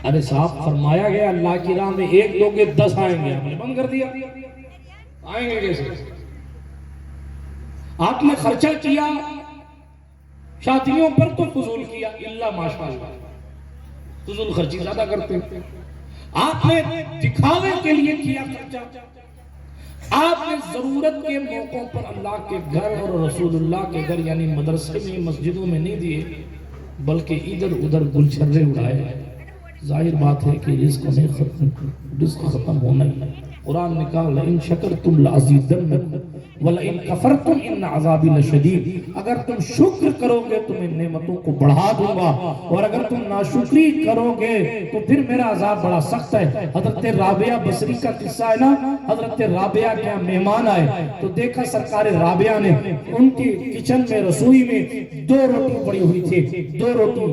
ارے صاحب فرمایا گیا اللہ کی راہ میں 1 دو کے 10 آئیں گے، ہم نے بند کر دیا، آئیں گے کیسے؟ آپ نے خرچہ کیا شادیوں پر تو فضول کیا، اللہ ماشاءاللہ فضول خرچی زیادہ کرتے ہیں۔ آپ نے دکھاوے کے لیے کیا خرچہ، آپ نے ضرورت کے موقعوں پر اللہ کے گھر اور رسول اللہ کے گھر یعنی مدرسے میں مسجدوں میں نہیں دیے، بلکہ ادھر ادھر گلچھرے اڑائے۔ ظاہر بات ہے کہ رزق ختم ہونا ہی۔ قرآن نے کہا لئن شکرتم لازیدنکم ولئن کفرتم ان عذابی لشدید، اگر تم شکر کرو گے تو میں نعمتوں کو بڑھا دوں گا، اور اگر تم ناشکری کرو گے تو پھر میرا عذاب بڑا سخت ہے۔ حضرت رابعہ بصری کا قصہ ہے نا، حضرت رابعہ کے مہمان آئے تو دیکھا سرکار رابعہ نے ان کی کچن میں رسوئی میں 2 روٹی پڑی ہوئی تھی، 2 روٹی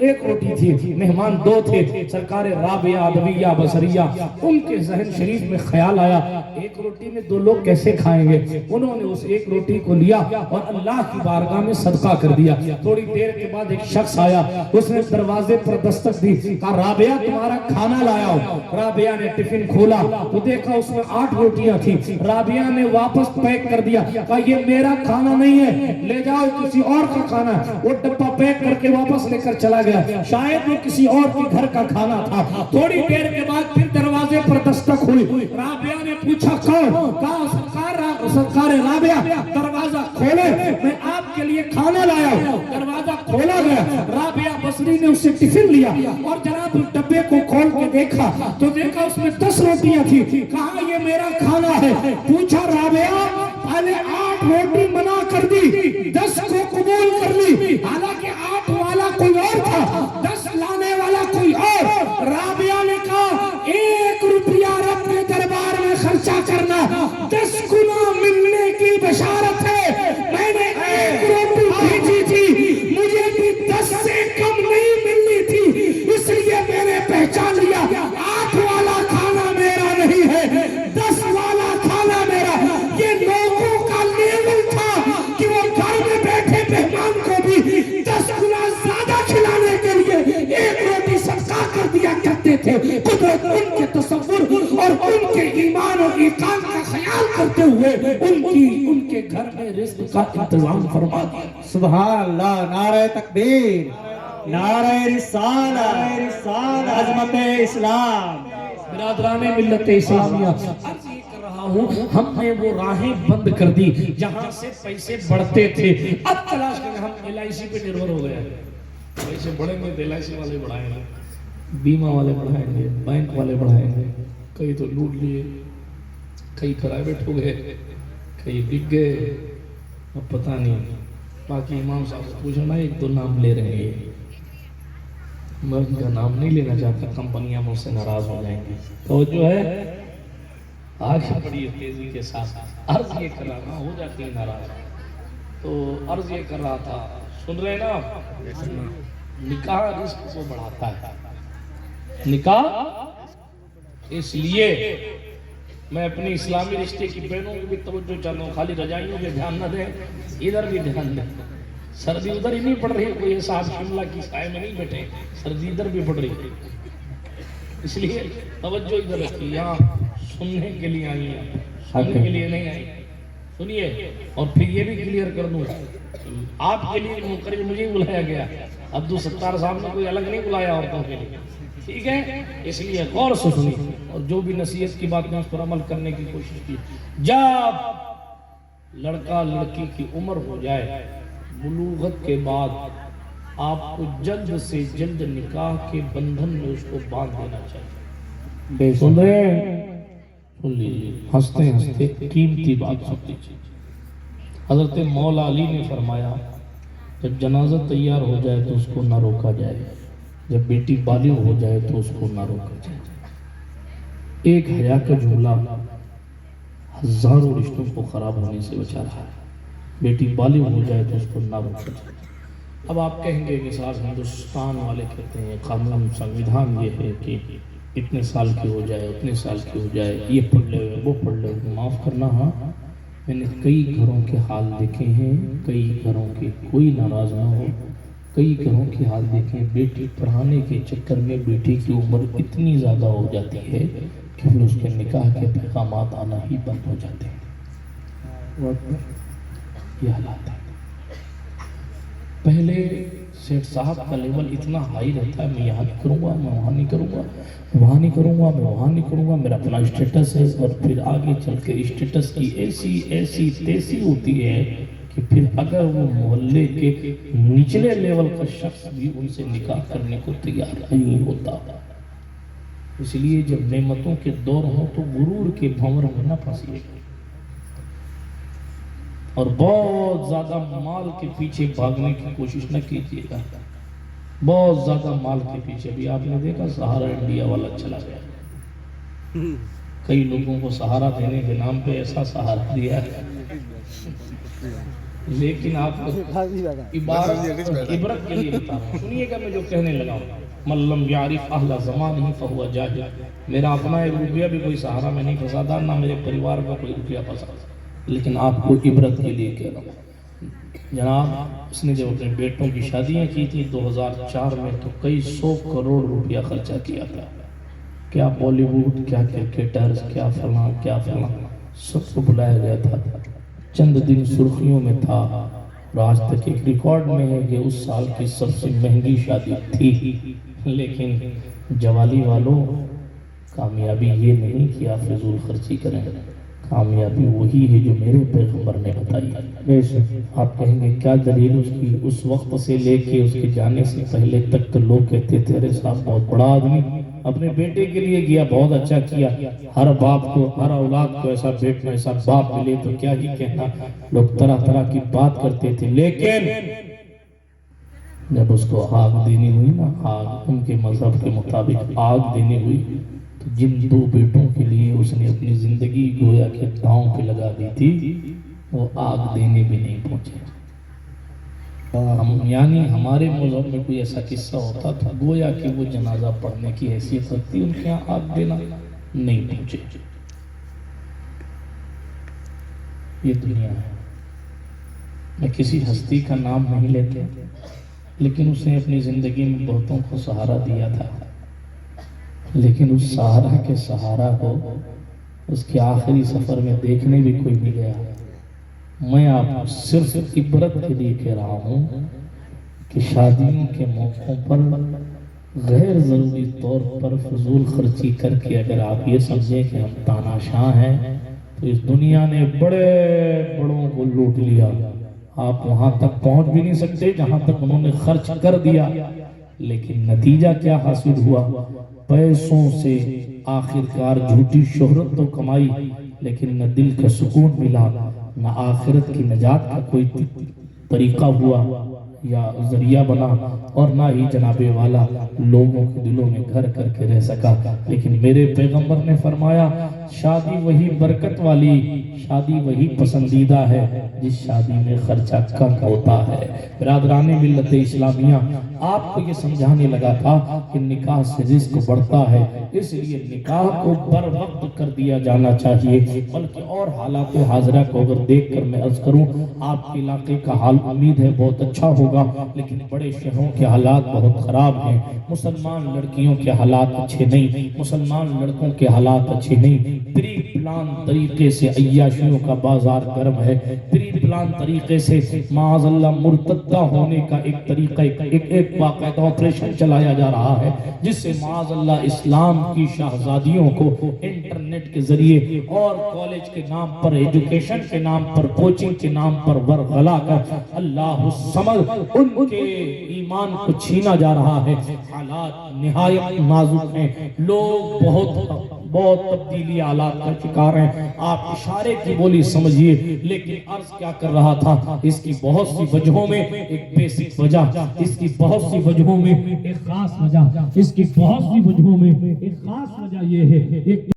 1 روٹی تھی، مہمان 2 تھے۔ سرکار رابعہ ادویہ بصریہ ان کے ذہن شریف میں خیال آیا 1 روٹی میں 2 لوگ کیسے کھائیں گے؟ انہوں نے اس 1 روٹی کو لیا اور اللہ کی بارگاہ میں صدقہ کر دیا۔ تھوڑی دیر کے بعد ایک شخص آیا، اس نے دروازے پر دستک دی، کہا رابعہ تمہارا کھانا لایا ہو۔ رابعہ نے ٹفن کھولا تو دیکھا اس میں 8 روٹیاں تھی۔ رابعہ نے واپس پیک کر دیا، کہا یہ میرا کھانا نہیں ہے، لے جاؤ کسی اور کا کھانا ہے۔ وہ ڈبہ پیک کر کے واپس لے کر چلا گیا، شاید وہ کسی اور کے گھر کا کھانا تھا۔ تھوڑی دیر کے بعد پھر دروازے پر دستک ہوئی، رابعہ نے پوچھا کون؟ کہا سرکار رابعہ دروازہ کھولے، میں آپ کے لیے کھانا لایا ہوں۔ دروازہ کھولا گیا، رابعہ بصری نے اس سے ٹفن لیا اور جناب اس ڈبے کو کھول کے دیکھا تو دیکھا اس میں 10 روٹیاں تھی۔ کہا یہ میرا کھانا ہے۔ پوچھا رابعہ پہلے 8 روٹی منع کر دی، 10 کو قبول کر لی، حالانکہ 8 والا کوئی اور تھا، 10 لانے والا کوئی اور۔ رابعہ نے کہا 1 روپیہ رب کے دربار میں خرچہ کرنا 10 گنا ملنے کی بشارت ہے۔ میں نے 1 روٹی بھیجی تھی، مجھے بھی 10 سے کم نہیں ملنی تھی، اس لیے میں نے پہچان لیا 8 والا کھانا میرا نہیں ہے، 10 والا کھانا میرا۔ یہ لوگوں کا لیول تھا کہ وہ گھر میں بیٹھے مہمان کو بھی 10 گنا زیادہ کھلانے کے لیے 1 روٹی صدقہ کر دیا کرتے تھے۔ قدرت ان کے تصور اور ان کے ایمان اور ایقان کا خیال کرتے ہوئے ان کے گھر میں رزق کا انتظام فرما دیا۔ سبحان اللہ، نعرہ تکبیر، نعرہ رسالت، عظمت اسلام۔ برادران ملت اسلامیہ، عرض یہ کر رہا ہوں ہم نے وہ راہیں بند کر دی جہاں سے پیسے بڑھتے تھے۔ اب تلاش کریں، ہم LIC پہ نربھر ہو گئے، پیسے بڑھیں گے LIC والے بڑھائیں گے، بیمہ والے بڑھائیں گے، بینک والے بڑھائیں گے۔ کئی تو لوٹ لیے، کئی پرائیویٹ ہو گئے، کئی بک گئے، اب پتہ نہیں۔ باقی امام صاحب سے پوچھنا 1-2 نام لے رہے ہیں، میں ان کا نام نہیں لینا چاہتا، کمپنیاں مجھ سے ناراض ہو جائیں گی۔ تو جو ہے آگے بڑی تیزی کے ساتھ عرض یہ کر رہا تھا، ہو جاتی ہے ناراض، تو عرض یہ کر رہا تھا، سن رہے نا آپ؟ نکاح رزق کو بڑھاتا ہے، نکاح۔ اس لیے میں اپنی اسلامی رشتے کی بہنوں کی بھی توجہ چاہتا ہوں، خالی رجائیوں پہ دھیان نہ دیں، ادھر بھی دھیان دیں۔ سردی ادھر ہی نہیں پڑ رہی، کوئی صاحب شملہ کی سائے میں نہیں بیٹھے، سردی ادھر بھی پڑ رہی ہے، اس لیے توجہ ادھر رکھیے۔ یہاں سننے کے لیے آئی ہیں، سننے کے لیے نہیں آئی، سنیے۔ اور پھر یہ بھی کلیئر کر دوں، آپ کے لیے مقرر مجھے بلایا گیا، عبدالستار صاحب نے کوئی الگ نہیں بلایا عورتوں کے لیے، ٹھیک ہے؟ اس لیے غور سے سنیے اور جو بھی نصیحت کی بات میں اس پر عمل کرنے کی کوشش کی۔ جب لڑکا لڑکی کی عمر ہو جائے، بلوغت کے بعد آپ کو جلد سے جلد نکاح کے بندھن میں اس کو باندھ دینا چاہیے۔ سن رہے ہیں؟ سن لیجیے، ہنستے ہنستے قیمتی بات سن لیجیے۔ حضرت مولا علی نے فرمایا جب جنازہ تیار ہو جائے تو اس کو نہ روکا جائے، جب بیٹی بالغ ہو جائے تو اس کو نہ روکا جائے۔ ایک حیا کا جملہ ہزاروں رشتوں کو خراب ہونے سے بچا رہا ہے۔ بیٹی بالغ ہو جائے تو اس کو نہ روکا جائے۔ اب آپ کہیں گے کہ صاحب ہندوستان والے کہتے ہیں قانون سنویدھان یہ ہے کہ اتنے سال کی ہو جائے، اتنے سال کی ہو جائے، یہ پڑھ لے وہ پڑھ لے۔ معاف کرنا، ہاں میں نے کئی گھروں کے حال دیکھے ہیں، کئی گھروں کے کوئی ناراض نہ ہو، کئی گھروں کی حال دیکھیں، بیٹی پڑھانے کے چکر میں بیٹی کی عمر اتنی زیادہ ہو جاتی ہے کہ پھر اس کے نکاح کے پیغامات آنا ہی بند ہو جاتے ہیں۔ یہ حالات ہے۔ پہلے سیٹ صاحب کا لیول اتنا ہائی رہتا ہے، میں یہاں نہیں کروں گا، میں وہاں نہیں کروں گا، وہاں نہیں کروں گا، میں وہاں نہیں کروں گا، میرا اپنا اسٹیٹس ہے، اور پھر آگے چل کے اسٹیٹس کی ایسی تیسی ہوتی ہے کہ پھر اگر وہ محلے کے نچلے لیول کا شخص بھی ان سے نکاح کرنے کو تیار نہیں ہوتا۔ اس لیے جب نعمتوں کے دور ہوں تو غرور کے بھنور میں نہ پھنسیے گا، اور بہت زیادہ مال کے پیچھے بھاگنے کی کوشش نہ کیجیے گا۔ بہت زیادہ مال کے پیچھے بھی آپ نے دیکھا سہارا انڈیا والا چلا گیا، کئی لوگوں کو سہارا دینے کے نام پہ ایسا سہارا دیا ہے، لیکن آپ عبرت کے لیے بتا رہا ہوں، سنیے گا میں جو کہنے لگا ہوں۔ من لم یعرف اہل زمانہ فہو جاہل۔ میرا اپنا ایک روپیہ بھی کوئی سہارا میں نہیں پھنساتا، نہ میرے پریوار کا کوئی روپیہ پھنساتا، لیکن آپ کو عبرت کے لیے کہہ رہا ہوں۔ جناب اس نے جب اپنے بیٹوں کی شادیاں کی تھی 2004 میں تو کئی 100 کروڑ روپیہ خرچہ کیا تھا، کیا بالی ووڈ، کیا کرکٹرز، کیا فلاں کیا فلاں، سب کو بلایا گیا تھا۔ چند دن سرخیوں میں تھا، اور آج تک ایک ریکارڈ میں ہے کہ اس سال کی سب سے مہنگی شادی تھی۔ لیکن جوالی والوں، کامیابی یہ نہیں کہ آپ فضول خرچی کریں، کامیابی وہی ہے جو میرے پیغمبر نے بتائی۔ آپ کہیں گے کیا دلیل اس کی؟ اس وقت سے لے کے اس کے جانے سے پہلے تک تو لوگ کہتے تھے ارے صاحب بہت بڑا آدمی، اپنے بیٹے کے لیے کیا، بہت اچھا کیا، ہر باپ کو، ہر اولاد کو ایسا بیٹا ایسا باپ ملے تو کیا ہی کہنا، لوگ طرح طرح کی بات کرتے تھے۔ لیکن جب اس کو آگ دینی ہوئی نا، آگ ان کے مذہب کے مطابق آگ دینی ہوئی، تو جن 2 بیٹوں کے لیے اس نے اپنی زندگی گویا کہ داؤں پہ لگا دی تھی، وہ آگ دینے بھی نہیں پہنچے۔ یعنی ہمارے مذہب میں کوئی ایسا قصہ ہوتا تو گویا کہ وہ جنازہ پڑھنے کی حیثیت رکھتی، ان کے یہاں آگ دینا نہیں پہنچے۔ یہ دنیا ہے۔ میں کسی ہستی کا نام نہیں لیتے، لیکن اس نے اپنی زندگی میں بہتوں کو سہارا دیا تھا، لیکن اس سہارا کے سہارا کو اس کے آخری سفر میں دیکھنے بھی کوئی نہیں گیا۔ میں آپ صرف عبرت کے لیے کہہ رہا ہوں کہ شادیوں کے موقعوں پر غیر ضروری طور پر فضول خرچی کر کے اگر آپ یہ سمجھیں کہ ہم تاناشاہ ہیں تو اس دنیا نے بڑے بڑوں کو لوٹ لیا، آپ وہاں تک پہنچ بھی نہیں سکتے جہاں تک انہوں نے خرچ کر دیا۔ لیکن نتیجہ کیا حاصل ہوا؟ پیسوں سے آخرکار جھوٹی شہرت تو کمائی، لیکن نہ دل کا سکون ملا، نہ آخرت کی نجات کا کوئی طریقہ ہوا یا ذریعہ بنا، اور نہ ہی جناب والا لوگوں کے دلوں میں گھر کر کے رہ سکا۔ لیکن میرے پیغمبر نے فرمایا شادی وہی برکت والی، شادی وہی پسندیدہ ہے جس شادی میں خرچہ کم ہوتا ہے۔ برادران ملت اسلامیہ، آپ کو یہ سمجھانے لگا تھا کہ نکاح سے رزق بڑھتا ہے، اس لیے نکاح کو بر وقت کر دیا جانا چاہیے۔ بلکہ اور حالات حاضرہ کو اگر دیکھ کر میں عرض کروں، آپ کے علاقے کا حال امید ہے بہت اچھا ہوگا، لیکن بڑے شہروں کے حالات بہت خراب ہیں۔ مسلمان لڑکیوں کے حالات اچھے نہیں، مسلمان لڑکوں کے حالات اچھے نہیں۔ پری پلان طریقے سے عیاشیوں کا بازار گرم ہے، پری پلان طریقے سے معاذ اللہ مرتدہ ہونے کا ایک طریقہ، ایک باقاعدہ آپریشن چلایا جا رہا ہے، جس سے معاذ اللہ اسلام کی شہزادیوں کو انٹرنیٹ کے ذریعے اور کالج کے نام پر، ایجوکیشن کے نام پر، کوچنگ کے نام پر ورغلا کر اللہ الصمد ان کے ایمان کو چھینا جا رہا ہے۔ حالات نہایت نازک ہیں، لوگ بہت تبدیلی حالات کا شکار ہیں۔ آپ اشارے کی بولی سمجھیے، لیکن عرض کیا کر رہا تھا، اس کی بہت سی وجہوں میں ایک بیسک وجہ، اس کی بہت سی وجہوں میں ایک خاص وجہ، اس کی بہت سی وجہوں میں ایک خاص وجہ یہ ہے، ایک